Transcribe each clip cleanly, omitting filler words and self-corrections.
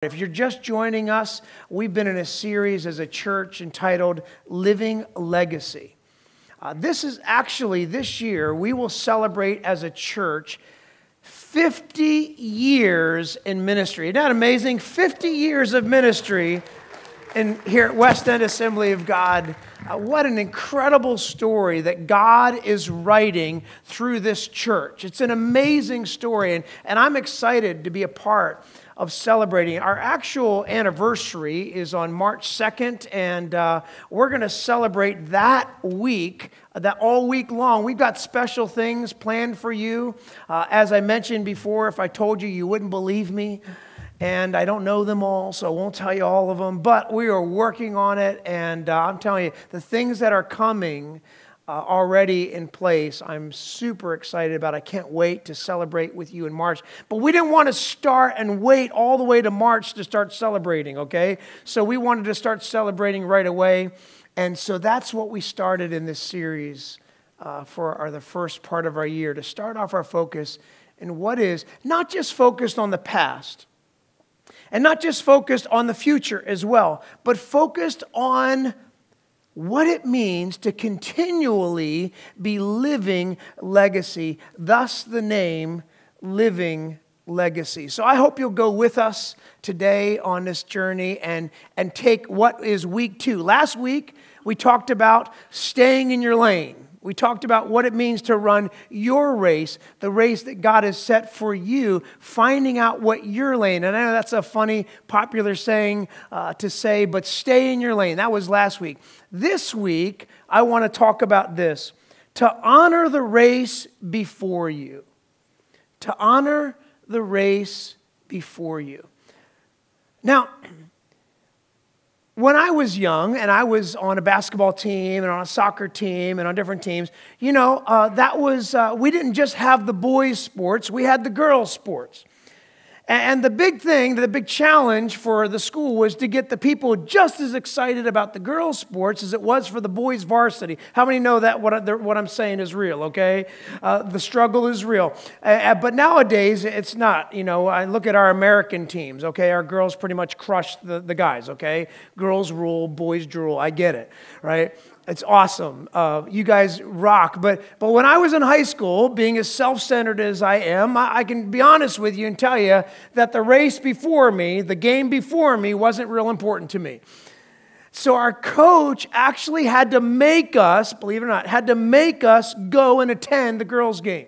If you're just joining us, we've been in a series as a church entitled Living Legacy. This year, we will celebrate as a church 50 years in ministry. Isn't that amazing? 50 years of ministry here at West End Assembly of God. What an incredible story that God is writing through this church. It's an amazing story, and I'm excited to be a part of celebrating. Our actual anniversary is on March 2nd, and we're going to celebrate that week, that all week long. We've got special things planned for you. As I mentioned before, if I told you, you wouldn't believe me. And I don't know them all, so I won't tell you all of them. But we are working on it, and I'm telling you, the things that are coming already in place, I'm super excited about. I can't wait to celebrate with you in March. But we didn't want to start and wait all the way to March to start celebrating, okay? So we wanted to start celebrating right away. And so that's what we started in this series for the first part of our year, to start off our focus in what is not just focused on the past, and not just focused on the future as well, but focused on what it means to continually be living legacy, thus the name Living Legacy. So I hope you'll go with us today on this journey and take what is week 2. Last week, we talked about staying in your lane. We talked about what it means to run your race, the race that God has set for you, finding out what your lane. And I know that's a funny, popular saying to say, but stay in your lane. That was last week. This week, I want to talk about this: to honor the race before you. To honor the race before you. Now, when I was young and I was on a basketball team and on a soccer team and on different teams, we didn't just have the boys' sports, we had the girls' sports. And the big thing, the big challenge for the school was to get the people just as excited about the girls' sports as it was for the boys' varsity. How many know that what I'm saying is real, okay? The struggle is real. But nowadays, it's not. I look at our American teams, okay? Our girls pretty much crush the guys, okay? Girls rule, boys drool. I get it, right? It's awesome. You guys rock. But when I was in high school, being as self-centered as I am, I can be honest with you and tell you that the race before me, the game before me, wasn't real important to me. So our coach actually had to make us, believe it or not, go and attend the girls' game.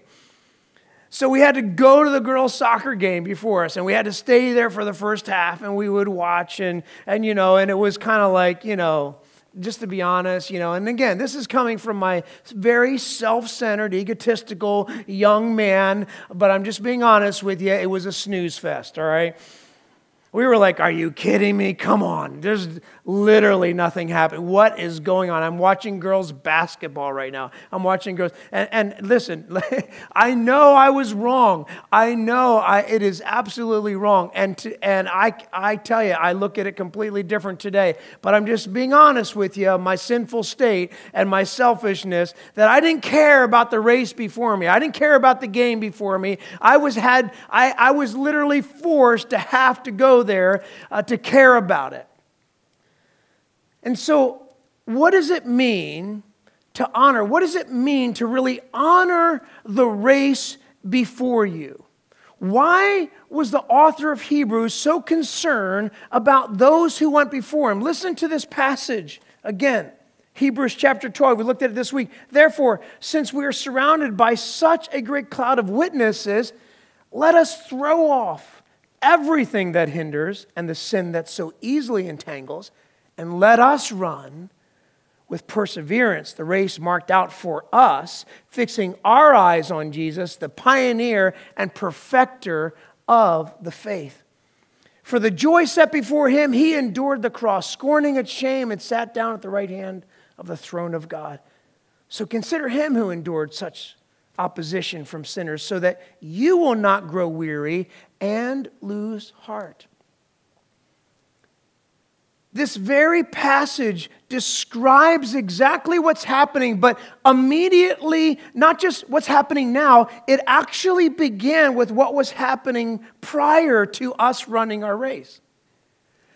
So we had to go to the girls' soccer game before us, and we had to stay there for the first half, and we would watch, and it was kind of like, just to be honest, and again, this is coming from my very self-centered, egotistical young man, but I'm just being honest with you, it was a snooze fest, all right? We were like, are you kidding me? Come on. There's literally nothing happening. What is going on? I'm watching girls basketball right now. I'm watching girls. And listen, I know I was wrong. I know it is absolutely wrong. And I tell you, I look at it completely different today. But I'm just being honest with you, my sinful state and my selfishness, that I didn't care about the race before me. I didn't care about the game before me. I was literally forced to have to go there to care about it. And so, what does it mean to honor? What does it mean to really honor the race before you? Why was the author of Hebrews so concerned about those who went before him? Listen to this passage again. Hebrews chapter 12, we looked at it this week. Therefore, since we are surrounded by such a great cloud of witnesses, let us throw off everything that hinders and the sin that so easily entangles, and let us run with perseverance the race marked out for us, fixing our eyes on Jesus, the pioneer and perfecter of the faith. For the joy set before him, he endured the cross, scorning its shame, and sat down at the right hand of the throne of God. So consider him who endured such opposition from sinners, so that you will not grow weary and lose heart. This very passage describes exactly what's happening, but immediately, not just what's happening now, it actually began with what was happening prior to us running our race.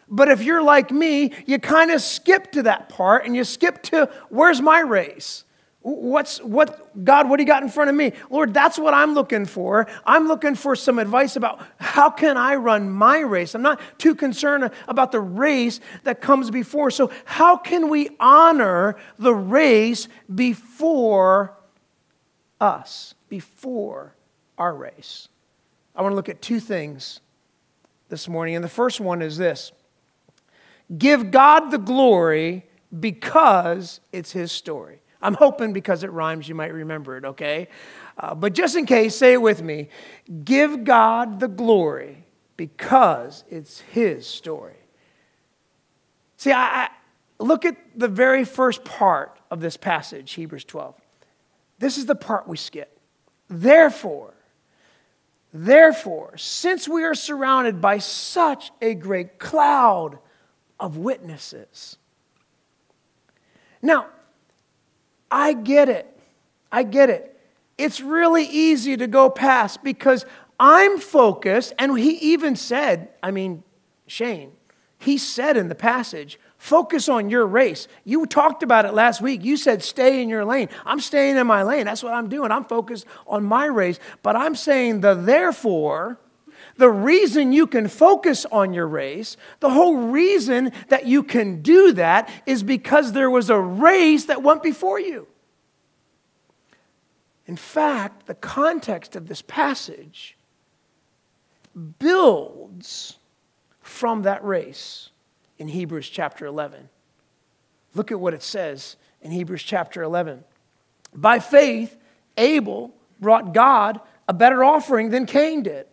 But if you're like me, you kind of skip to that part and you skip to, where's my race? God, what do you got in front of me? Lord, that's what I'm looking for. I'm looking for some advice about how can I run my race? I'm not too concerned about the race that comes before. So how can we honor the race before us, before our race? I want to look at two things this morning. And the first one is this: give God the glory because it's His story. I'm hoping because it rhymes you might remember it, okay? But just in case, say it with me. Give God the glory because it's His story. See, I look at the very first part of this passage, Hebrews 12. This is the part we skip. Therefore, since we are surrounded by such a great cloud of witnesses. Now, I get it. It's really easy to go past because I'm focused, and he even said, Shane, he said in the passage, focus on your race. You talked about it last week. You said stay in your lane. I'm staying in my lane. That's what I'm doing. I'm focused on my race. But I'm saying therefore, the reason you can focus on your race, the whole reason that you can do that is because there was a race that went before you. In fact, the context of this passage builds from that race in Hebrews chapter 11. Look at what it says in Hebrews chapter 11. By faith, Abel brought God a better offering than Cain did.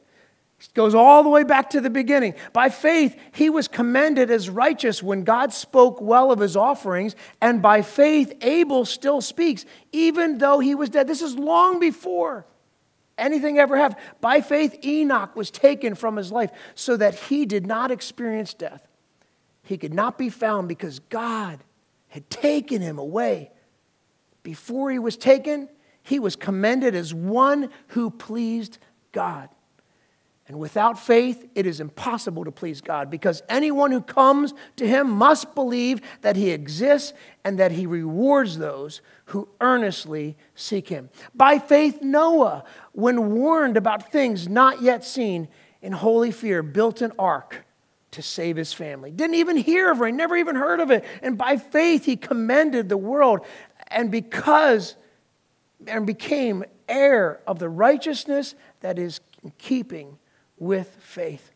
It goes all the way back to the beginning. By faith, he was commended as righteous when God spoke well of his offerings. And by faith, Abel still speaks, even though he was dead. This is long before anything ever happened. By faith, Enoch was taken from his life so that he did not experience death. He could not be found because God had taken him away. Before he was taken, he was commended as one who pleased God. And without faith, it is impossible to please God because anyone who comes to Him must believe that He exists and that He rewards those who earnestly seek Him. By faith, Noah, when warned about things not yet seen, in holy fear, built an ark to save his family. Didn't even hear of it, never even heard of it. And by faith, he commended the world and became heir of the righteousness that is in keeping with faith.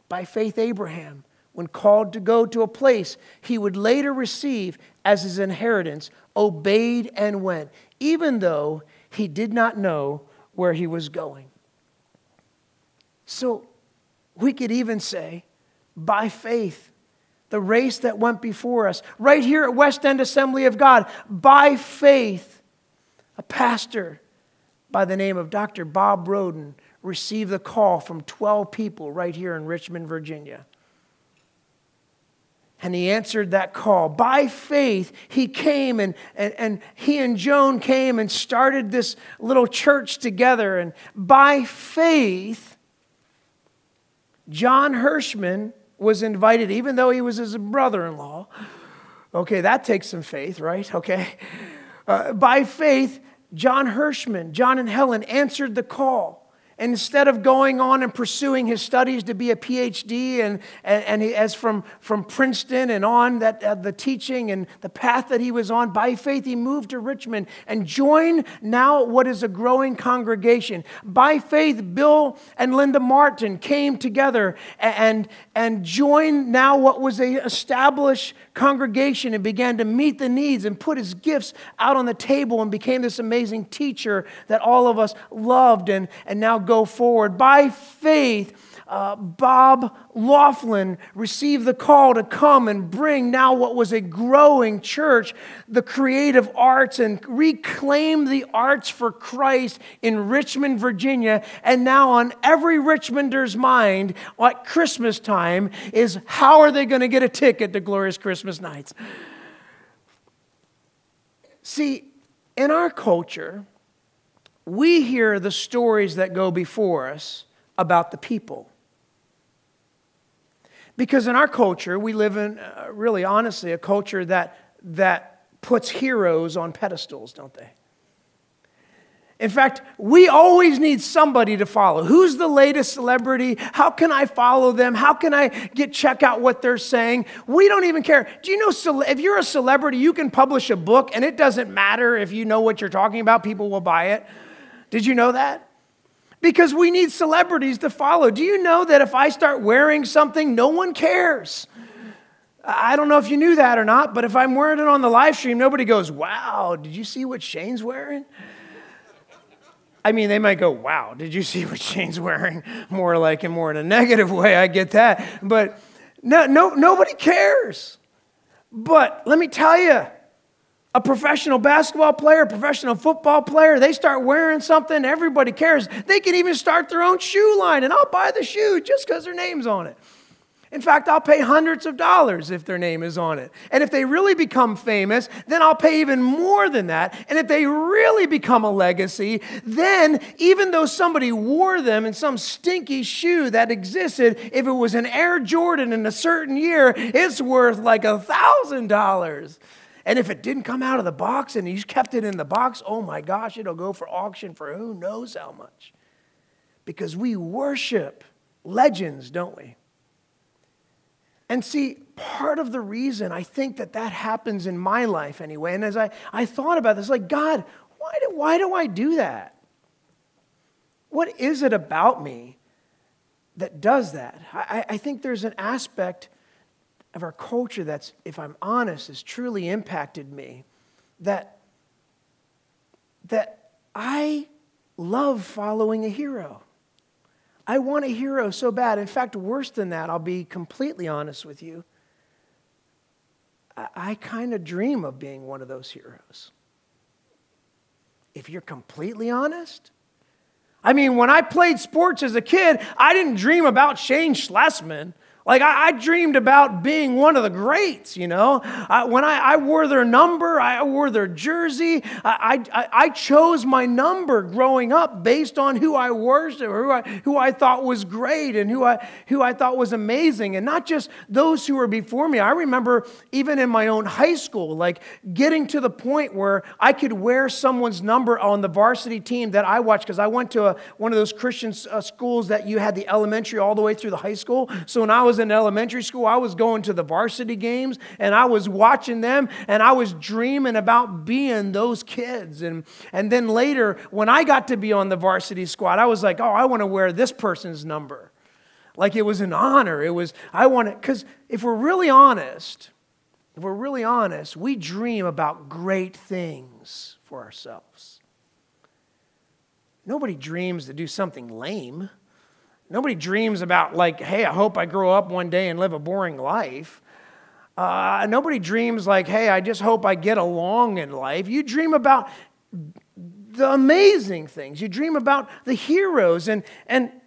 By faith, Abraham, when called to go to a place he would later receive as his inheritance, obeyed and went, even though he did not know where he was going. So we could even say, by faith, the race that went before us, right here at West End Assembly of God, by faith, a pastor by the name of Dr. Bob Roden received the call from 12 people right here in Richmond, Virginia. And he answered that call. By faith, he came and he and Joan came and started this little church together. And by faith, John Hirschman was invited, even though he was his brother-in-law. Okay, that takes some faith, right? Okay. By faith, John and Helen answered the call. And instead of going on and pursuing his studies to be a PhD and he, as from Princeton and on that the teaching and the path that he was on, by faith he moved to Richmond and joined now what is a growing congregation. By faith, Bill and Linda Martin came together and joined now what was an established congregation and began to meet the needs and put his gifts out on the table and became this amazing teacher that all of us loved and now go forward. By faith, Bob Laughlin received the call to come and bring now what was a growing church, the creative arts, and reclaim the arts for Christ in Richmond, Virginia. And now on every Richmonder's mind at Christmas time is, how are they going to get a ticket to Glorious Christmas Nights? See, in our culture, we hear the stories that go before us about the people. Because in our culture, we live in, really honestly, a culture that puts heroes on pedestals, don't they? In fact, we always need somebody to follow. Who's the latest celebrity? How can I follow them? How can I check out what they're saying? We don't even care. Do you know, if you're a celebrity, you can publish a book, and it doesn't matter if you know what you're talking about, people will buy it. Did you know that? Because we need celebrities to follow. Do you know that if I start wearing something, no one cares? I don't know if you knew that or not, but if I'm wearing it on the live stream, nobody goes, wow, did you see what Shane's wearing? I mean, they might go, wow, did you see what Shane's wearing? More in a negative way, I get that. But nobody cares. But let me tell you, a professional basketball player, a professional football player, they start wearing something, everybody cares. They can even start their own shoe line, and I'll buy the shoe just because their name's on it. In fact, I'll pay hundreds of dollars if their name is on it. And if they really become famous, then I'll pay even more than that. And if they really become a legacy, then even though somebody wore them in some stinky shoe that existed, if it was an Air Jordan in a certain year, it's worth like $1,000. And if it didn't come out of the box and you kept it in the box, oh my gosh, it'll go for auction for who knows how much. Because we worship legends, don't we? And see, part of the reason I think that happens in my life anyway, and as I thought about this, like, God, why do I do that? What is it about me that does that? I think there's an aspect of our culture that's, if I'm honest, has truly impacted me, that I love following a hero. I want a hero so bad. In fact, worse than that, I'll be completely honest with you. I kind of dream of being one of those heroes. If you're completely honest. I mean, when I played sports as a kid, I didn't dream about Shane Schlesman. Like, I dreamed about being one of the greats, you know. When I wore their number, I wore their jersey. I chose my number growing up based on who I worshiped, or who I thought was great, and who I thought was amazing. And not just those who were before me. I remember even in my own high school, like getting to the point where I could wear someone's number on the varsity team that I watched, because I went to one of those Christian schools that you had the elementary all the way through the high school. So when I was in elementary school, I was going to the varsity games, and I was watching them, and I was dreaming about being those kids. And then later, when I got to be on the varsity squad, I was like, oh, I want to wear this person's number. Like, it was an honor. Because if we're really honest, we dream about great things for ourselves. Nobody dreams to do something lame. Nobody dreams about, like, hey, I hope I grow up one day and live a boring life. Nobody dreams like, hey, I just hope I get along in life. You dream about the amazing things. You dream about the heroes. And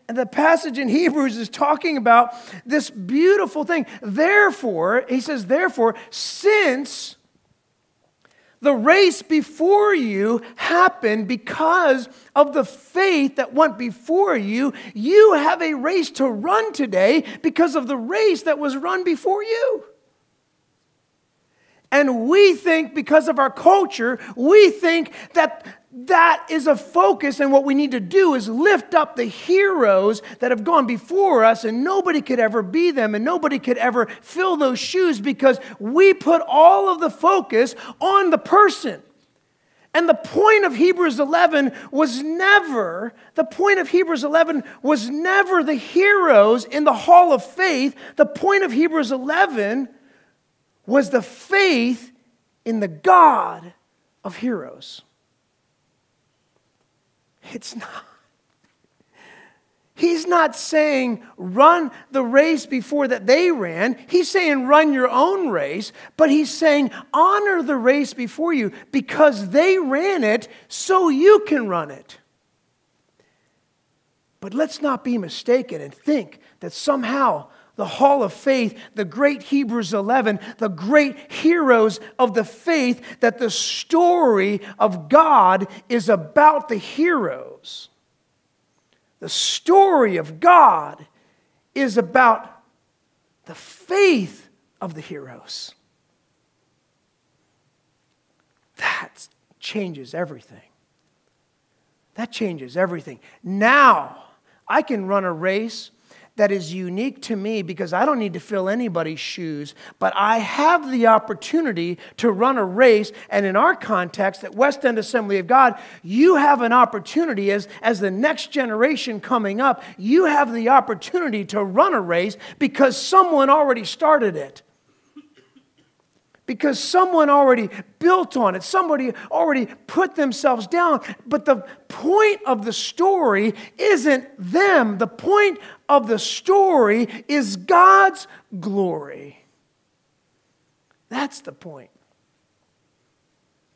the passage in Hebrews is talking about this beautiful thing. Therefore, he says, since the race before you happened because of the faith that went before you, you have a race to run today because of the race that was run before you. And we think, because of our culture, we think that is a focus, and what we need to do is lift up the heroes that have gone before us, and nobody could ever be them, and nobody could ever fill those shoes, because we put all of the focus on the person. And the point of Hebrews 11 was never the heroes in the hall of faith. The point of Hebrews 11 was the faith in the God of heroes. It's not. He's not saying run the race before that they ran. He's saying run your own race. But he's saying honor the race before you because they ran it so you can run it. But let's not be mistaken and think that somehow the hall of faith, the great Hebrews 11, the great heroes of the faith, that the story of God is about the heroes. The story of God is about the faith of the heroes. That changes everything. That changes everything. Now, I can run a race that is unique to me because I don't need to fill anybody's shoes, but I have the opportunity to run a race. And in our context, at West End Assembly of God, you have an opportunity as the next generation coming up, you have the opportunity to run a race because someone already started it. Because someone already built on it. Somebody already put themselves down. But the point of the story isn't them. The point of the story is God's glory. That's the point.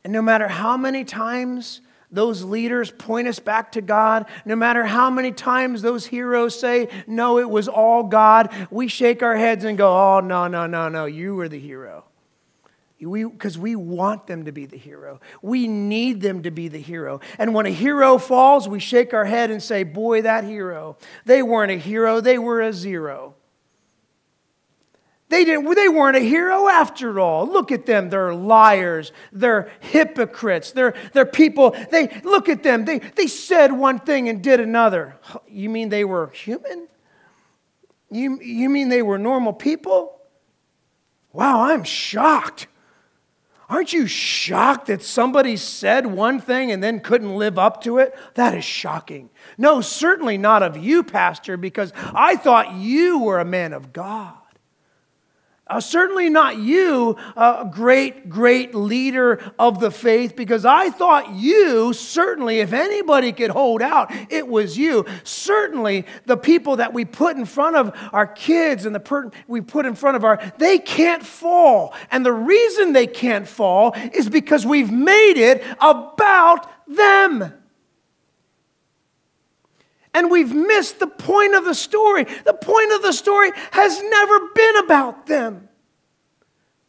And no matter how many times those leaders point us back to God, no matter how many times those heroes say, no, it was all God, we shake our heads and go, oh, no, you were the hero. Because we want them to be the hero. We need them to be the hero. And when a hero falls, we shake our head and say, boy, that hero. They weren't a hero, they were a zero. They weren't a hero after all. Look at them. They're liars. They're hypocrites. They're people. Look at them. They said one thing and did another. You mean they were human? You mean they were normal people? Wow, I'm shocked. Aren't you shocked that somebody said one thing and then couldn't live up to it? That is shocking. No, certainly not of you, Pastor, because I thought you were a man of God. Certainly not you, a great leader of the faith, because I thought you, certainly, if anybody could hold out, it was you. Certainly, the people that we put in front of our kids and we put in front of they can't fall. And the reason they can't fall is because we've made it about them. And we've missed the point of the story. The point of the story has never been about them.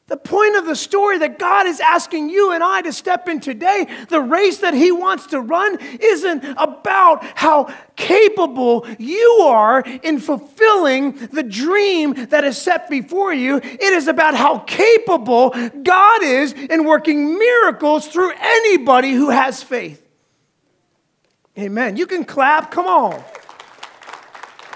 The point of the story that God is asking you and I to step in today, the race that He wants to run, isn't about how capable you are in fulfilling the dream that is set before you. It is about how capable God is in working miracles through anybody who has faith. Amen. You can clap. Come on.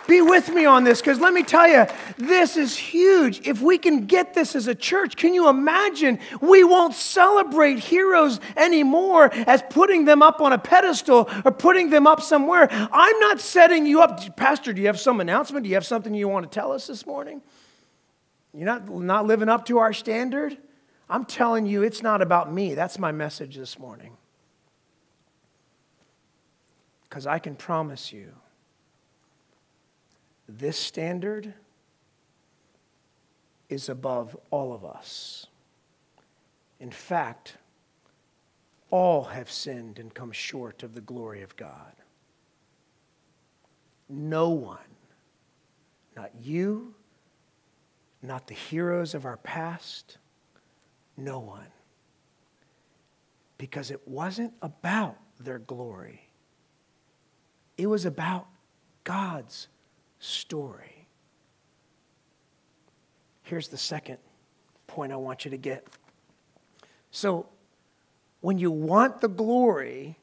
Be with me on this, because let me tell you, this is huge. If we can get this as a church, can you imagine we won't celebrate heroes anymore as putting them up on a pedestal or putting them up somewhere? I'm not setting you up. Pastor, do you have some announcement? Do you have something you want to tell us this morning? You're not living up to our standard? I'm telling you, it's not about me. That's my message this morning. Because I can promise you, this standard is above all of us. In fact, all have sinned and come short of the glory of God. No one, not you, not the heroes of our past, no one. Because it wasn't about their glory. It was about God's story. Here's the second point I want you to get. So, when you want the glory,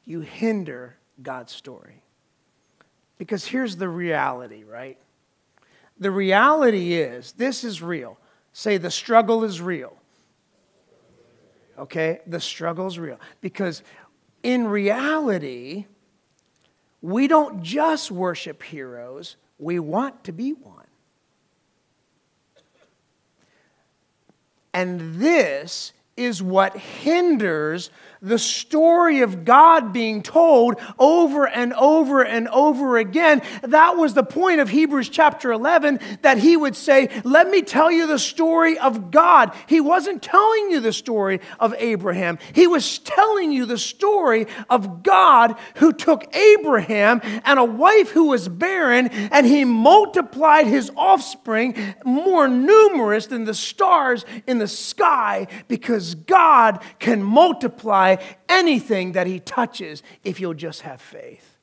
you hinder God's story. Because here's the reality, right? The reality is, this is real. Say, the struggle is real. Okay? The struggle is real. Because in reality, we don't just worship heroes, we want to be one. And this is what hinders the story of God being told over and over and over again. That was the point of Hebrews chapter 11, that he would say, let me tell you the story of God. He wasn't telling you the story of Abraham. He was telling you the story of God, who took Abraham and a wife who was barren, and He multiplied his offspring more numerous than the stars in the sky, because God can multiply anything that He touches if you'll just have faith.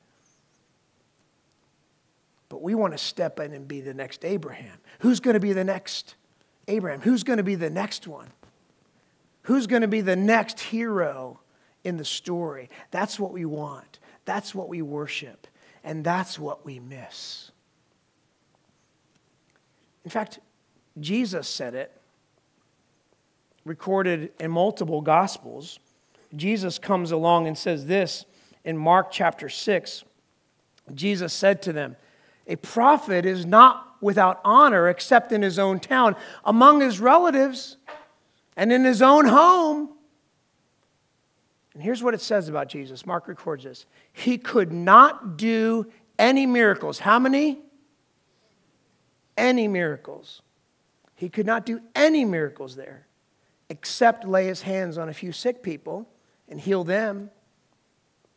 But we want to step in and be the next Abraham. Who's going to be the next Abraham? Who's going to be the next one? Who's going to be the next hero in the story? That's what we want. That's what we worship. And that's what we miss. In fact, Jesus said it, recorded in multiple Gospels. Jesus comes along and says this in Mark chapter 6. Jesus said to them, "A prophet is not without honor except in his own town, among his relatives, and in his own home." And here's what it says about Jesus. Mark records this. He could not do any miracles. How many? Any miracles. He could not do any miracles there except lay his hands on a few sick people and heal them.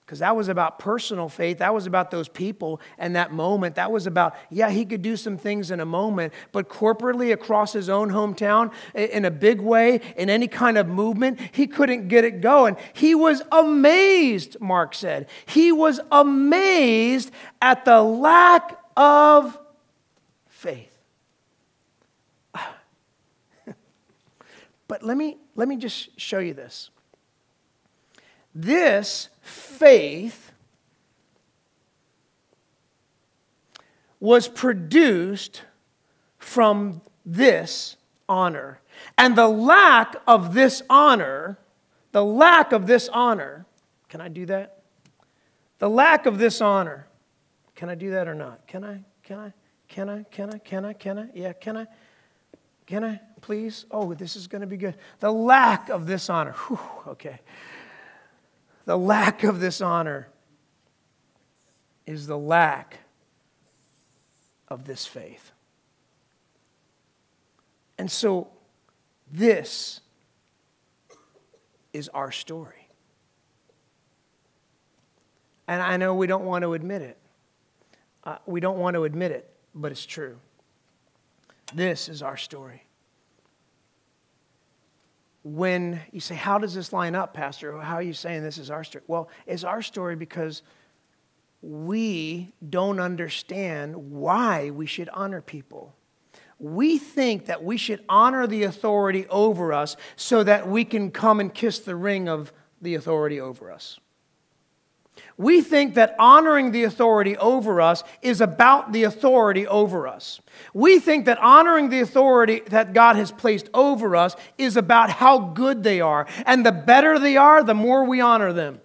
Because that was about personal faith. That was about those people and that moment. That was about, yeah, he could do some things in a moment, but corporately across his own hometown, in a big way, in any kind of movement, he couldn't get it going. He was amazed, Mark said. He was amazed at the lack of faith. But let me just show you this. This faith was produced from this honor. And the lack of this honor, can I do that? The lack of this honor, can I do that or not? Can I? Yeah, can I, please? Oh, this is going to be good. The lack of this honor. Whew, okay. The lack of this honor is the lack of this faith. And so this is our story. And I know we don't want to admit it. But it's true. This is our story. When you say, how does this line up, Pastor? How are you saying this is our story? Well, it's our story because we don't understand why we should honor people. We think that we should honor the authority over us so that we can come and kiss the ring of the authority over us. We think that honoring the authority over us is about the authority over us. We think that honoring the authority that God has placed over us is about how good they are. And the better they are, the more we honor them.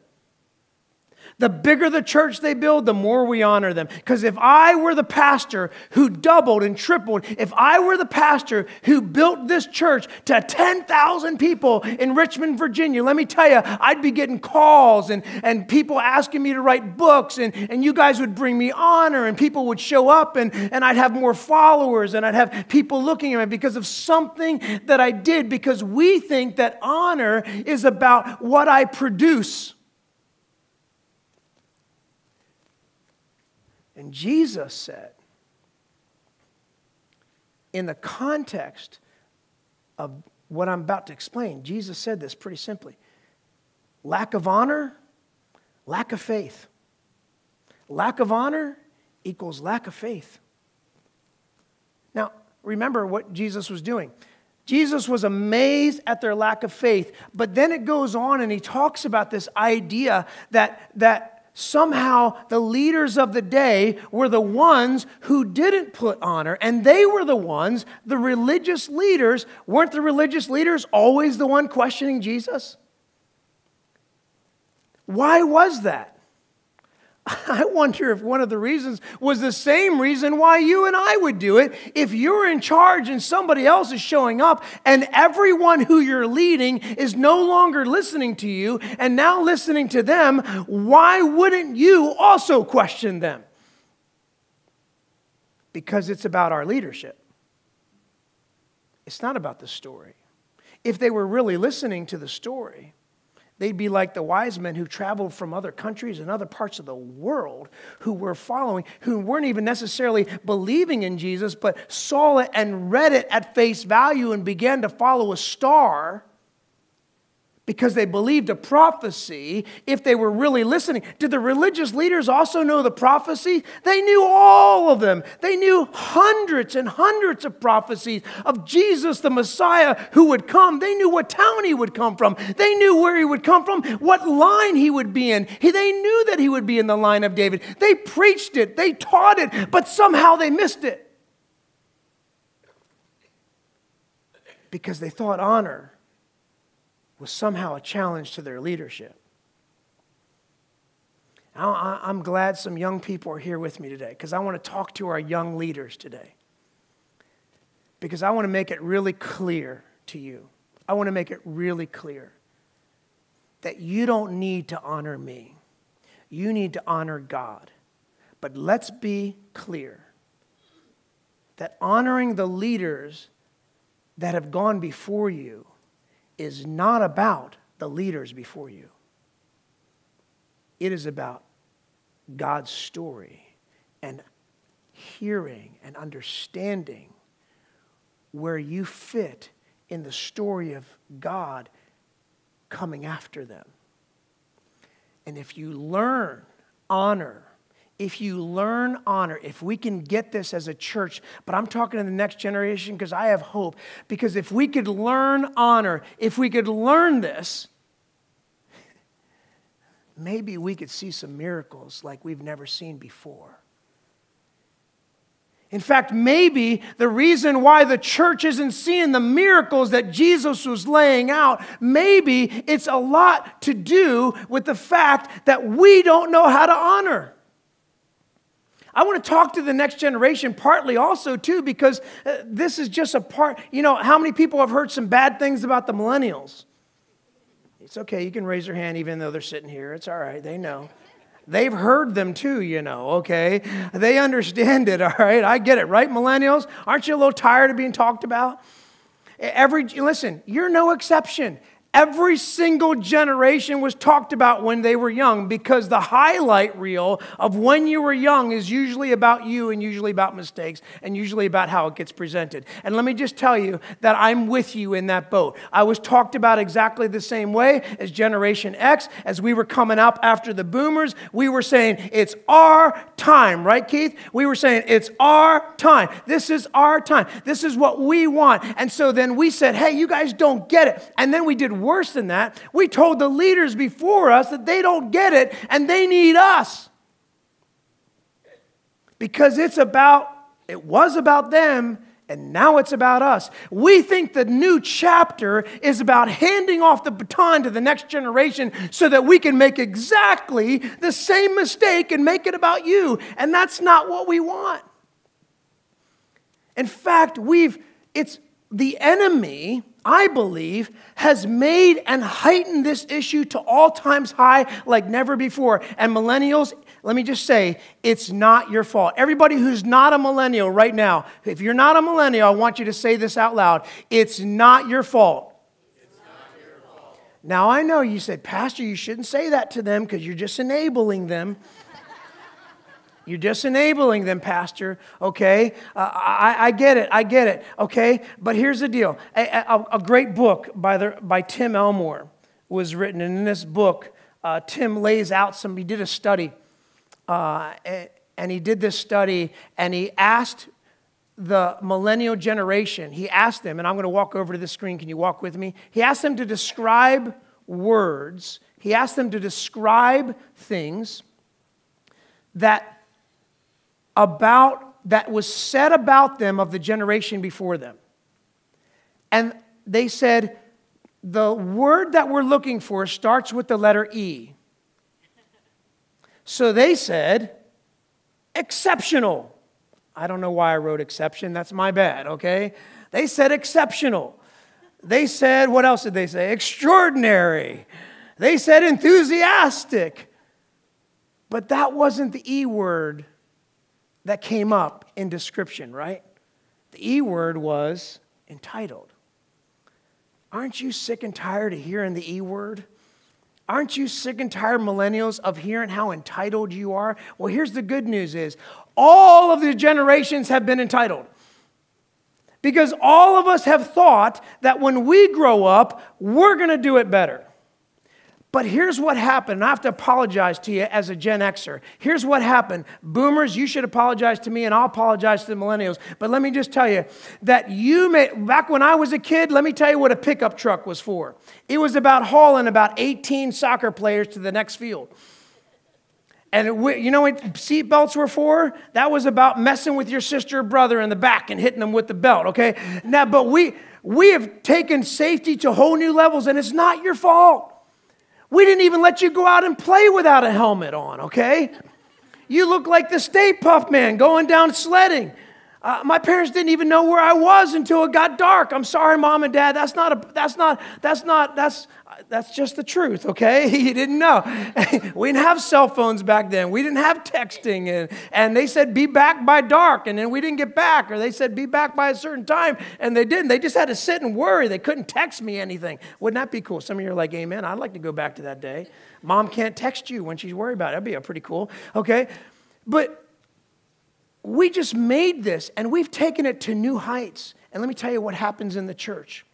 The bigger the church they build, the more we honor them. Because if I were the pastor who doubled and tripled, if I were the pastor who built this church to 10,000 people in Richmond, Virginia, let me tell you, I'd be getting calls and people asking me to write books, and you guys would bring me honor, and people would show up, and I'd have more followers, and I'd have people looking at me because of something that I did, because we think that honor is about what I produce. And Jesus said, in the context of what I'm about to explain, Jesus said this pretty simply. Lack of honor, lack of faith. Lack of honor equals lack of faith. Now, remember what Jesus was doing. Jesus was amazed at their lack of faith, but then it goes on and he talks about this idea that somehow the leaders of the day were the ones who didn't put honor, and they were the ones, the religious leaders. Weren't the religious leaders always the one questioning Jesus? Why was that? I wonder if one of the reasons was the same reason why you and I would do it. If you're in charge and somebody else is showing up and everyone who you're leading is no longer listening to you and now listening to them, why wouldn't you also question them? Because it's about our leadership. It's not about the story. If they were really listening to the story, they'd be like the wise men who traveled from other countries and other parts of the world who were following, who weren't even necessarily believing in Jesus, but saw it and read it at face value and began to follow a star because they believed a prophecy if they were really listening. Did the religious leaders also know the prophecy? They knew all of them. They knew hundreds and hundreds of prophecies of Jesus, the Messiah, who would come. They knew what town he would come from. They knew where he would come from, what line he would be in. They knew that he would be in the line of David. They preached it. They taught it, but somehow they missed it. Because they thought honor was somehow a challenge to their leadership. I'm glad some young people are here with me today because I want to talk to our young leaders today. Because I want to make it really clear to you. I want to make it really clear that you don't need to honor me. You need to honor God. But let's be clear that honoring the leaders that have gone before you is not about the leaders before you. It is about God's story and hearing and understanding where you fit in the story of God coming after them. And if you learn honor, if we can get this as a church, but I'm talking to the next generation because I have hope. Because if we could learn honor, if we could learn this, maybe we could see some miracles like we've never seen before. In fact, maybe the reason why the church isn't seeing the miracles that Jesus was laying out, maybe it's a lot to do with the fact that we don't know how to honor. I want to talk to the next generation partly also too because this is just a part. You know, how many people have heard some bad things about the millennials? It's okay, you can raise your hand even though they're sitting here. It's all right, they know. They've heard them too, you know, okay? They understand it, all right? I get it, right, millennials? Aren't you a little tired of being talked about? Listen, you're no exception. Every single generation was talked about when they were young because the highlight reel of when you were young is usually about you and usually about mistakes and usually about how it gets presented. And let me just tell you that I'm with you in that boat. I was talked about exactly the same way as Generation X. As we were coming up after the boomers, we were saying, it's our time, right, Keith? We were saying, it's our time. This is our time. This is what we want. And so then we said, hey, you guys don't get it. And then we did worse than that. We told the leaders before us that they don't get it and they need us. Because it was about them and now it's about us. We think the new chapter is about handing off the baton to the next generation so that we can make exactly the same mistake and make it about you. And that's not what we want. In fact, it's the enemy, I believe, has made and heightened this issue to all times high like never before. And millennials, let me just say, it's not your fault. Everybody who's not a millennial right now, if you're not a millennial, I want you to say this out loud. It's not your fault. It's not your fault. Now, I know you said, Pastor, you shouldn't say that to them because you're just enabling them. You're just enabling them, Pastor, okay? I get it, okay? But here's the deal. A great book by Tim Elmore was written, and in this book, Tim lays out he did a study, and he did this study, and he asked the millennial generation, he asked them, and I'm going to walk over to the screen, can you walk with me? He asked them to describe words, he asked them to describe things that was said about them of the generation before them. And they said, the word that we're looking for starts with the letter E. So they said, exceptional. I don't know why I wrote exception. That's my bad, okay? They said exceptional. They said, what else did they say? Extraordinary. They said enthusiastic. But that wasn't the E word that came up in description, right? The E word was entitled. Aren't you sick and tired of hearing the E word? Aren't you sick and tired, millennials, of hearing how entitled you are? Well, here's the good news is, all of the generations have been entitled. Because all of us have thought that when we grow up, we're going to do it better. But here's what happened. And I have to apologize to you as a Gen Xer. Here's what happened. Boomers, you should apologize to me, and I'll apologize to the millennials. But let me just tell you that back when I was a kid, let me tell you what a pickup truck was for. It was about hauling about 18 soccer players to the next field. And you know what seat belts were for? That was about messing with your sister or brother in the back and hitting them with the belt, okay? Now, but we have taken safety to whole new levels, and it's not your fault. We didn't even let you go out and play without a helmet on, okay? You look like the Stay Puft Man going down sledding. My parents didn't even know where I was until it got dark. I'm sorry, Mom and Dad. That's just the truth, okay? You didn't know. We didn't have cell phones back then. We didn't have texting. And they said, be back by dark. And then we didn't get back. Or they said, be back by a certain time. And they didn't. They just had to sit and worry. They couldn't text me anything. Wouldn't that be cool? Some of you are like, amen. I'd like to go back to that day. Mom can't text you when she's worried about it. That'd be pretty cool, okay? But we just made this, and we've taken it to new heights. And let me tell you what happens in the church.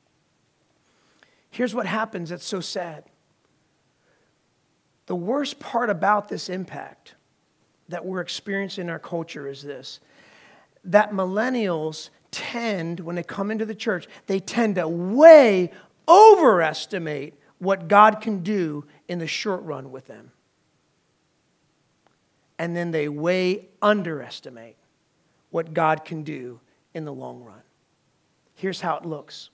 Here's what happens that's so sad. The worst part about this impact that we're experiencing in our culture is this, that millennials tend, when they come into the church, they tend to way overestimate what God can do in the short run with them. And then they way underestimate what God can do in the long run. Here's how it looks.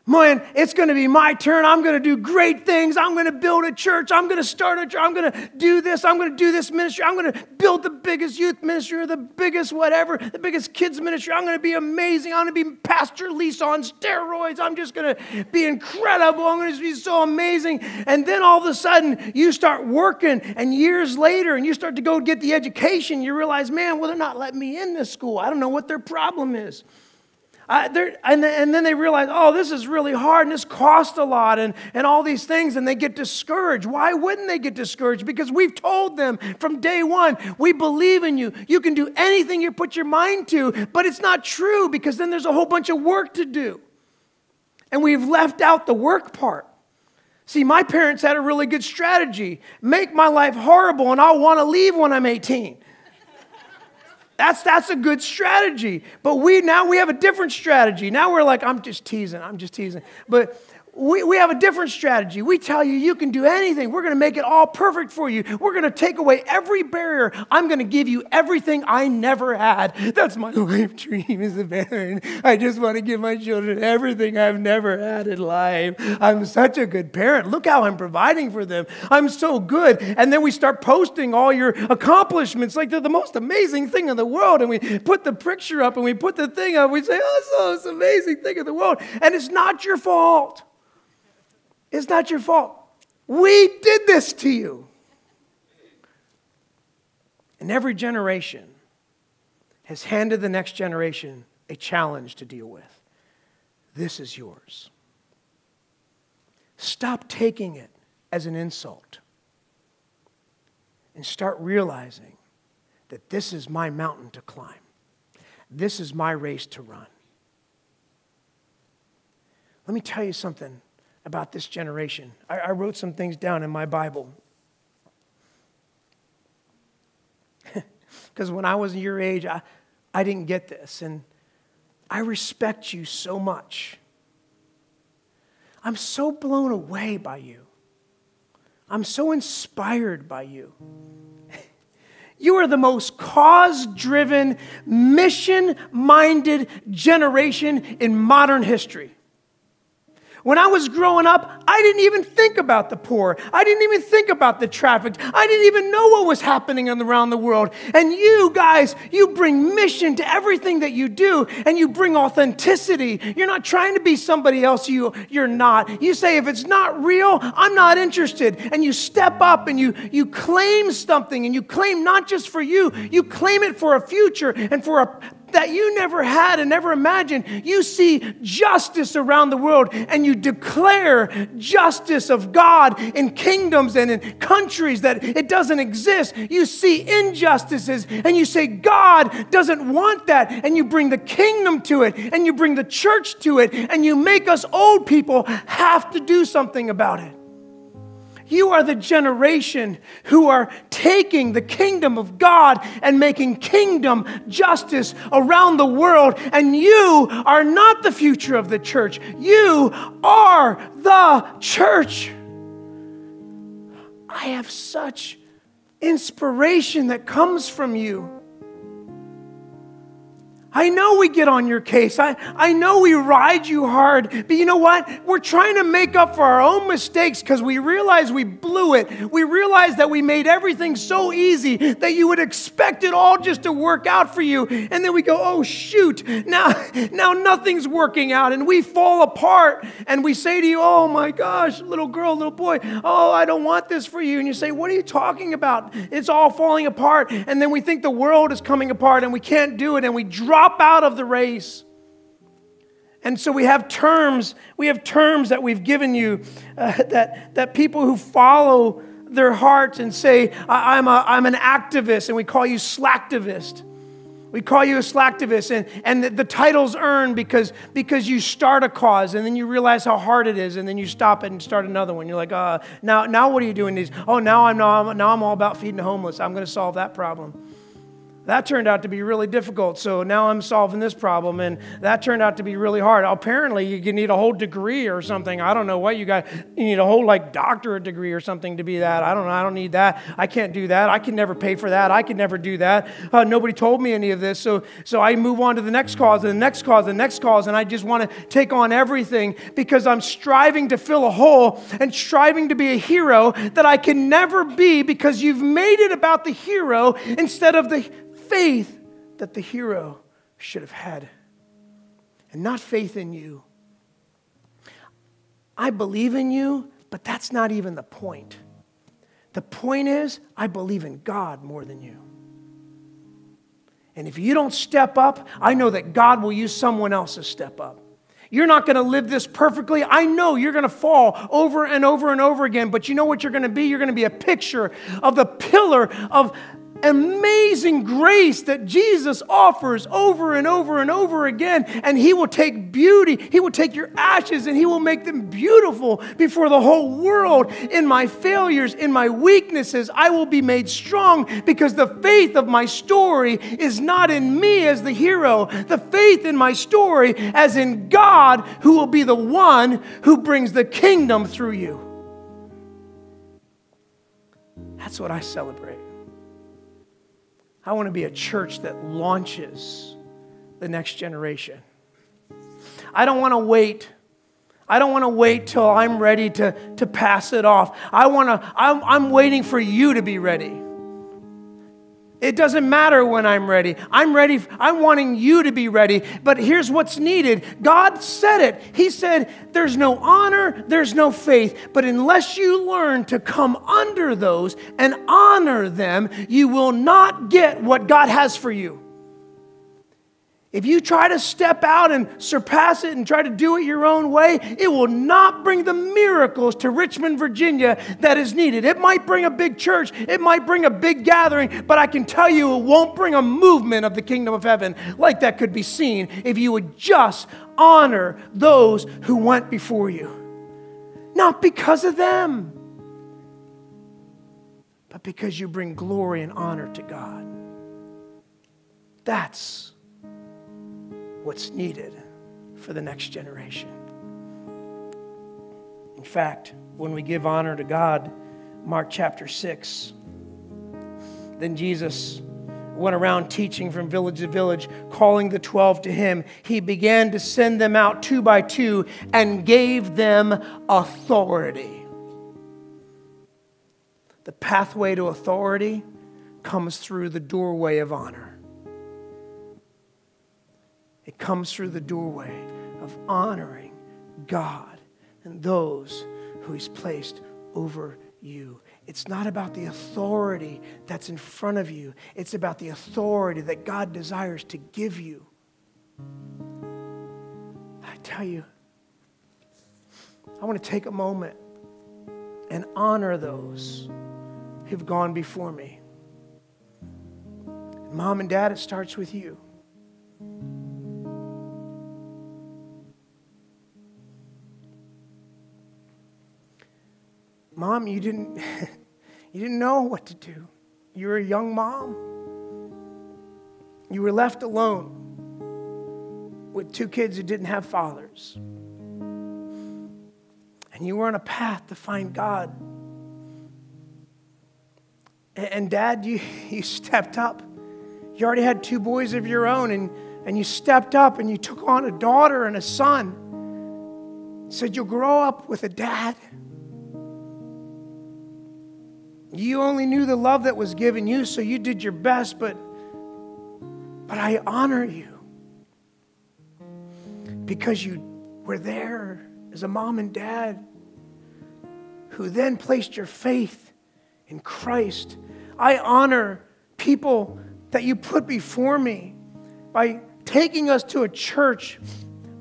Man, it's going to be my turn. I'm going to do great things. I'm going to build a church. I'm going to start a church. I'm going to do this. I'm going to do this ministry. I'm going to build the biggest youth ministry or the biggest whatever, the biggest kids ministry. I'm going to be amazing. I'm going to be Pastor Lisa on steroids. I'm just going to be incredible. I'm going to be so amazing. And then all of a sudden, you start working, and years later, and you start to go get the education, you realize, man, well, they're not letting me in this school. I don't know what their problem is. And then they realize, oh, this is really hard, and this costs a lot, and all these things, and they get discouraged. Why wouldn't they get discouraged? Because we've told them from day one, we believe in you. You can do anything you put your mind to, but it's not true, because then there's a whole bunch of work to do. And we've left out the work part. See, my parents had a really good strategy. Make my life horrible, and I'll want to leave when I'm 18. That's a good strategy. But now we have a different strategy. Now we're like, I'm just teasing. But we have a different strategy. We tell you, you can do anything. We're going to make it all perfect for you. We're going to take away every barrier. I'm going to give you everything I never had. That's my life dream as a parent. I just want to give my children everything I've never had in life. I'm such a good parent. Look how I'm providing for them. I'm so good. And then we start posting all your accomplishments like they're the most amazing thing in the world. And we put the picture up and we put the thing up. We say, oh, it's the most amazing thing in the world. And it's not your fault. It's not your fault. We did this to you. And every generation has handed the next generation a challenge to deal with. This is yours. Stop taking it as an insult and start realizing that this is my mountain to climb. This is my race to run. Let me tell you something about this generation. I wrote some things down in my Bible. Because when I was your age, I didn't get this. And I respect you so much. I'm so blown away by you. I'm so inspired by you. You are the most cause-driven, mission-minded generation in modern history. When I was growing up, I didn't even think about the poor. I didn't even think about the trafficked. I didn't even know what was happening around the world. And you guys, you bring mission to everything that you do, and you bring authenticity. You're not trying to be somebody else you're not. You say, if it's not real, I'm not interested. And you step up and you claim something, and you claim not just for you claim it for a future and for that you never had and never imagined. You see justice around the world, and you declare justice of God in kingdoms and in countries that it doesn't exist. You see injustices, and you say God doesn't want that, and you bring the kingdom to it, and you bring the church to it, and you make us old people have to do something about it. You are the generation who are taking the kingdom of God and making kingdom justice around the world. And you are not the future of the church. You are the church. I have such inspiration that comes from you. I know we get on your case. I know we ride you hard. But you know what? We're trying to make up for our own mistakes because we realize we blew it. We realize that we made everything so easy that you would expect it all just to work out for you. And then we go, oh, shoot, now nothing's working out. And we fall apart. And we say to you, oh, my gosh, little girl, little boy, oh, I don't want this for you. And you say, what are you talking about? It's all falling apart. And then we think the world is coming apart and we can't do it. And we drop out of the race. And so we have terms that we've given you that people who follow their hearts and say, I'm an activist, and we call you slacktivist. We call you a slacktivist, and the title's earned because you start a cause and then you realize how hard it is, and then you stop it and start another one. You're like, now what are you doing these? Oh, now I'm all about feeding the homeless. I'm going to solve that problem. That turned out to be really difficult, so now I'm solving this problem, and that turned out to be really hard. Apparently, you need a whole degree or something. I don't know what you got. You need a whole doctorate degree or something to be that. I don't know. I don't need that. I can't do that. I can never pay for that. I can never do that. Nobody told me any of this, so I move on to the next cause, and the next cause, and the next cause, and I just want to take on everything because I'm striving to fill a hole and striving to be a hero that I can never be because you've made it about the hero instead of the faith that the hero should have had, and not faith in you. I believe in you, but that's not even the point. The point is, I believe in God more than you. And if you don't step up, I know that God will use someone else to step up. You're not going to live this perfectly. I know you're going to fall over and over and over again, but you know what you're going to be? You're going to be a picture of the pillar of amazing grace that Jesus offers over and over and over again. And He will take beauty, He will take your ashes, and He will make them beautiful before the whole world. In my failures, in my weaknesses, I will be made strong because the faith of my story is not in me as the hero. The faith in my story as in God, who will be the one who brings the kingdom through you. That's what I celebrate. I want to be a church that launches the next generation. I don't want to wait. I don't want to wait till I'm ready to pass it off. I'm waiting for you to be ready. It doesn't matter when I'm ready. I'm ready. I'm wanting you to be ready. But here's what's needed. God said it. He said, there's no honor, there's no faith. But unless you learn to come under those and honor them, you will not get what God has for you. If you try to step out and surpass it and try to do it your own way, it will not bring the miracles to Richmond, Virginia that is needed. It might bring a big church, it might bring a big gathering, but I can tell you it won't bring a movement of the kingdom of heaven like that could be seen if you would just honor those who went before you. Not because of them, but because you bring glory and honor to God. That's what's needed for the next generation. In fact, when we give honor to God, Mark chapter 6, then Jesus went around teaching from village to village, calling the 12 to Him. He began to send them out 2 by 2 and gave them authority. The pathway to authority comes through the doorway of honor. It comes through the doorway of honoring God and those who He's placed over you. It's not about the authority that's in front of you. It's about the authority that God desires to give you. I tell you, I want to take a moment and honor those who've gone before me. Mom and Dad, it starts with you. Mom, you didn't know what to do. You were a young mom. You were left alone with 2 kids who didn't have fathers. And you were on a path to find God. And Dad, you stepped up. You already had 2 boys of your own, and you stepped up and you took on a daughter and a son. Said you'll grow up with a dad. You only knew the love that was given you, so you did your best, but I honor you because you were there as a mom and dad who then placed your faith in Christ. I honor people that you put before me by taking us to a church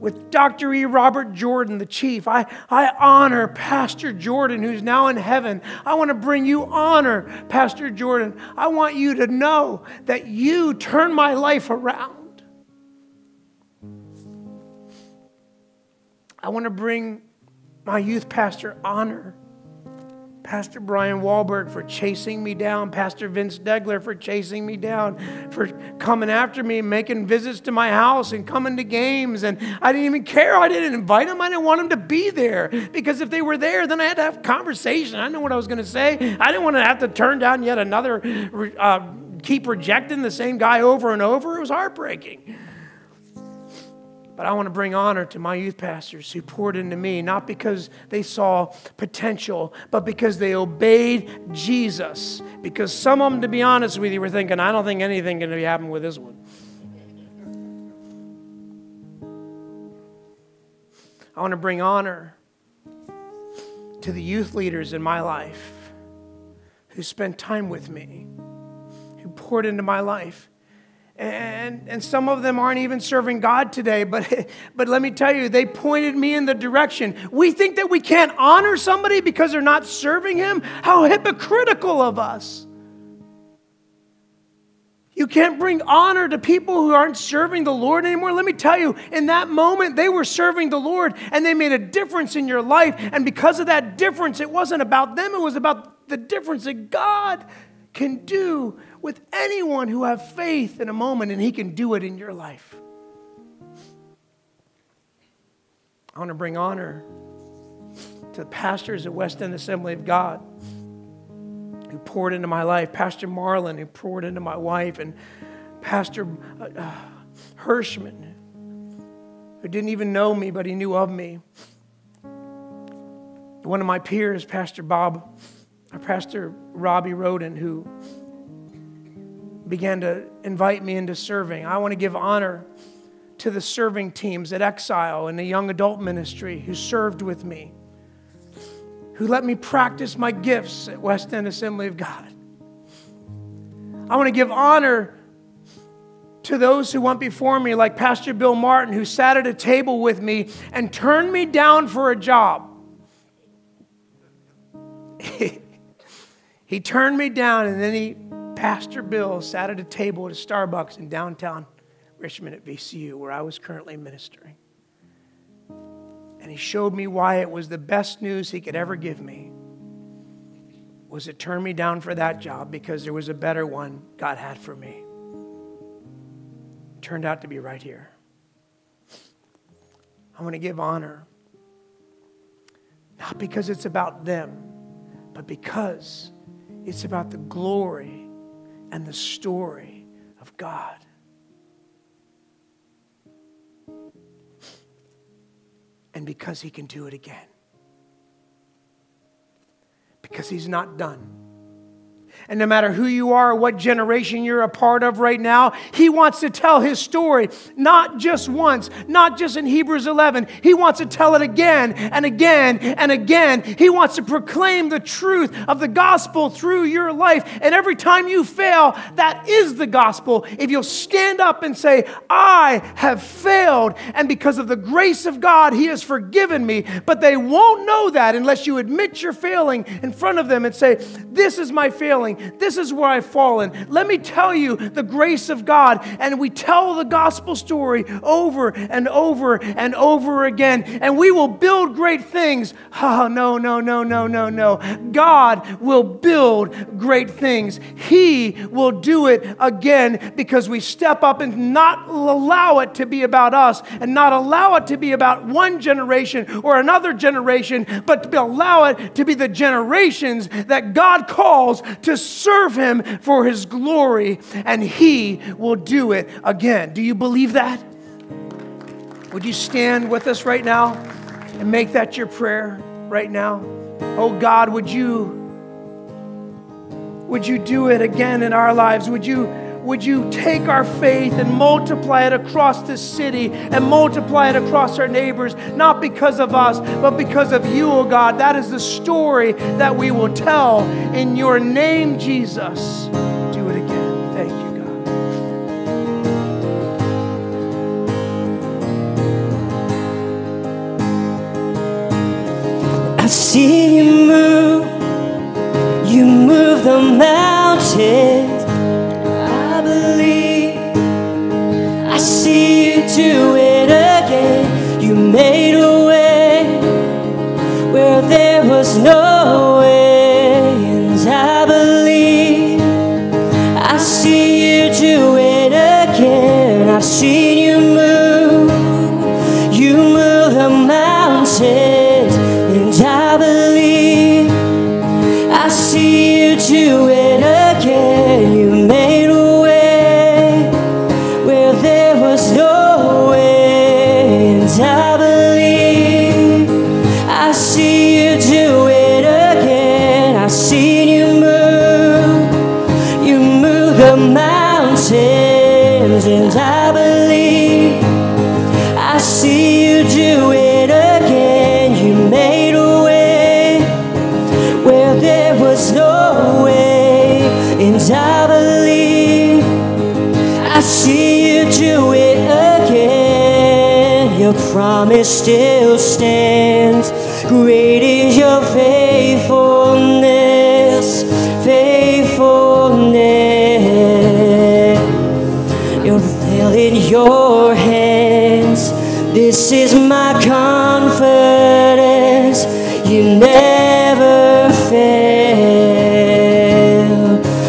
with Dr. E. Robert Jordan, the chief. I honor Pastor Jordan, who's now in heaven. I want to bring you honor, Pastor Jordan. I want you to know that you turned my life around. I want to bring my youth pastor honor. Pastor Brian Wahlberg for chasing me down. Pastor Vince Degler for chasing me down. For coming after me, making visits to my house and coming to games. And I didn't even care. I didn't invite them. I didn't want them to be there. Because if they were there, then I had to have a conversation. I didn't know what I was going to say. I didn't want to have to turn down yet another, keep rejecting the same guy over and over. It was heartbreaking. But I want to bring honor to my youth pastors who poured into me, not because they saw potential, but because they obeyed Jesus. Because some of them, to be honest with you, were thinking, I don't think anything can happen with this one. I want to bring honor to the youth leaders in my life who spent time with me, who poured into my life. And some of them aren't even serving God today, but let me tell you, they pointed me in the direction. We think that we can't honor somebody because they're not serving Him? How hypocritical of us. You can't bring honor to people who aren't serving the Lord anymore. Let me tell you, in that moment, they were serving the Lord, and they made a difference in your life. And because of that difference, it wasn't about them, it was about the difference that God can do with anyone who have faith in a moment, and He can do it in your life. I want to bring honor to the pastors at West End Assembly of God who poured into my life. Pastor Marlin, who poured into my wife, and Pastor Hirschman, who didn't even know me, but he knew of me. One of my peers, Pastor Robbie Roden, who began to invite me into serving. I want to give honor to the serving teams at Exile and the young adult ministry who served with me, who let me practice my gifts at West End Assembly of God. I want to give honor to those who went before me, like Pastor Bill Martin, who sat at a table with me and turned me down for a job. He turned me down, and then Pastor Bill sat at a table at a Starbucks in downtown Richmond at VCU, where I was currently ministering. And he showed me why it was the best news he could ever give me, was to turn me down for that job because there was a better one God had for me. It turned out to be right here. I want to give honor, not because it's about them, but because it's about the glory and the story of God. And because He can do it again. Because He's not done. And no matter who you are or what generation you're a part of right now, He wants to tell His story, not just once, not just in Hebrews 11. He wants to tell it again and again and again. He wants to proclaim the truth of the gospel through your life. And every time you fail, that is the gospel. If you'll stand up and say, I have failed, and because of the grace of God, He has forgiven me. But they won't know that unless you admit your failing in front of them and say, this is my failing. failing. This is where I've fallen. Let me tell you the grace of God. And we tell the gospel story over and over and over again. And we will build great things. Oh, no, no, no, no, no, no. God will build great things. He will do it again because we step up and not allow it to be about us and not allow it to be about one generation or another generation, but to allow it to be the generations that God calls to serve Him for His glory, and He will do it again. Do you believe that? Would you stand with us right now and make that your prayer right now? Oh God, would you do it again in our lives? Would you take our faith and multiply it across this city and multiply it across our neighbors, not because of us, but because of you, oh God. That is the story that we will tell in your name, Jesus. Do it again. Thank you, God. I've seen you move. You move the mountains. I believe I see you do it again. You made a way where there was no way, and I believe I see you do it again. I've seen you move the mountains, and I believe I see you do it again. You made a way where there was no way, and I believe I see you do it again. I've seen you move the mountains, and I believe I see you do it again. You made a way where there was no way, and I believe I see you do it again. Your promise still stands. Great is your faithfulness, faithfulness. You're held in your hands. This is my confidence. You never fail.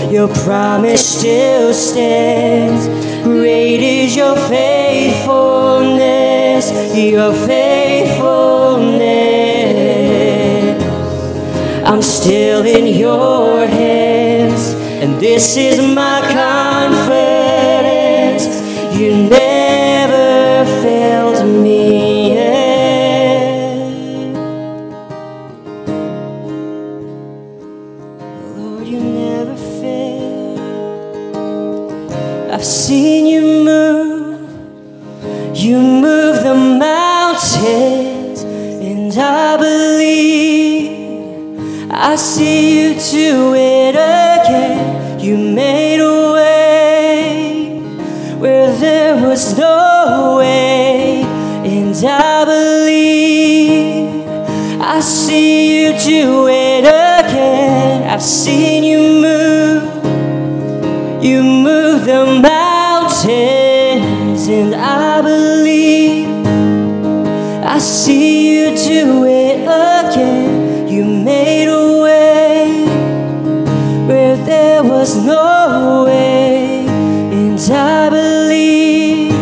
Your promise still stands. Great is your faithfulness, your faithfulness. I'm still in your hands, and this is my confidence. You never failed me yet. Lord, you never failed. I've seen you move the mountains, and I believe I see you do it again. You made a way where there was no way, and I believe I see you do it again. I've seen you move the mountains, and I believe I see you do it again. You made a way where there was no way, and I believe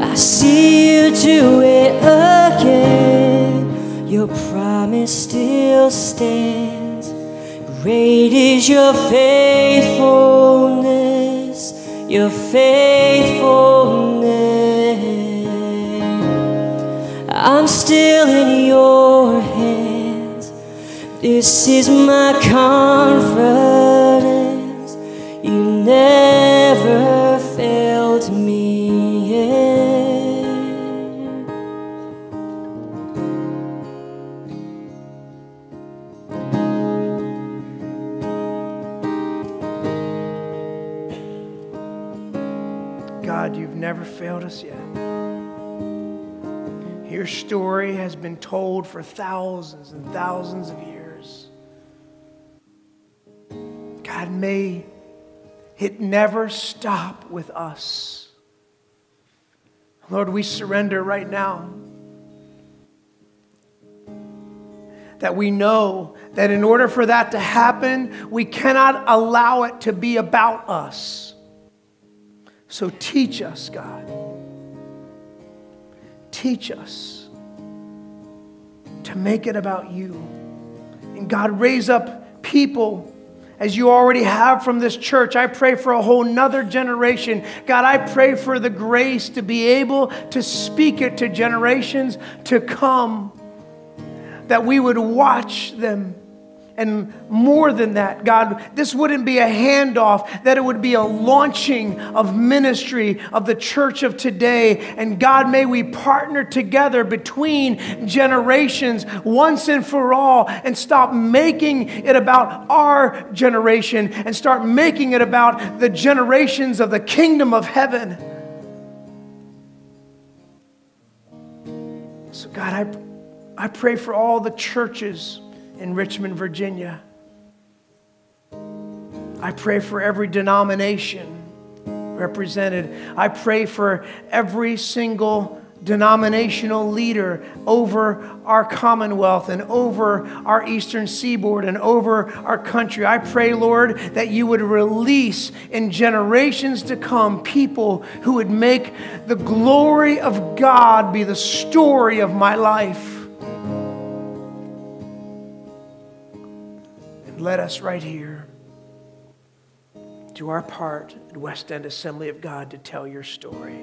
I see you do it again. Your promise still stands. Great is your faithfulness, your faithfulness. I'm still in your hands. This is my confidence. You never failed me yet. God, you've never failed us yet. Your story has been told for thousands and thousands of years. God, may it never stop with us. Lord, we surrender right now. That we know that in order for that to happen, we cannot allow it to be about us. So teach us, God. Teach us to make it about you. And God, raise up people as you already have from this church. I pray for a whole nother generation. God, I pray for the grace to be able to speak it to generations to come, that we would watch them. And more than that, God, this wouldn't be a handoff, that it would be a launching of ministry of the church of today. And God, may we partner together between generations once and for all and stop making it about our generation and start making it about the generations of the kingdom of heaven. So God, I pray for all the churches in Richmond, Virginia. I pray for every denomination represented. I pray for every single denominational leader over our Commonwealth and over our Eastern Seaboard and over our country. I pray, Lord, that you would release in generations to come people who would make the glory of God be the story of my life. Let us right here do our part at West End Assembly of God to tell your story.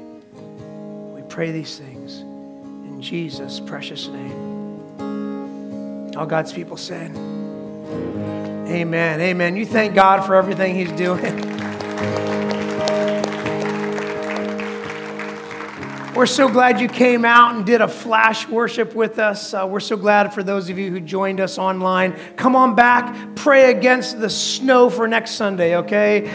We pray these things in Jesus' precious name. All God's people said, amen, amen. You thank God for everything He's doing. We're so glad you came out and did a flash worship with us. We're so glad for those of you who joined us online. Come on back. Pray against the snow for next Sunday, okay?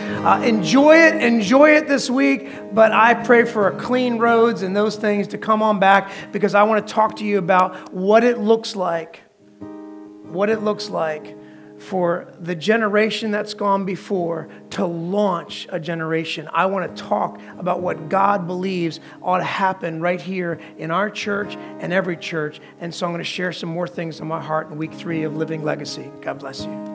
Enjoy it this week. But I pray for clean roads and those things to come on back, because I want to talk to you about what it looks like for the generation that's gone before to launch a generation. I want to talk about what God believes ought to happen right here in our church and every church. And so I'm going to share some more things on my heart in week 3 of Living Legacy. God bless you.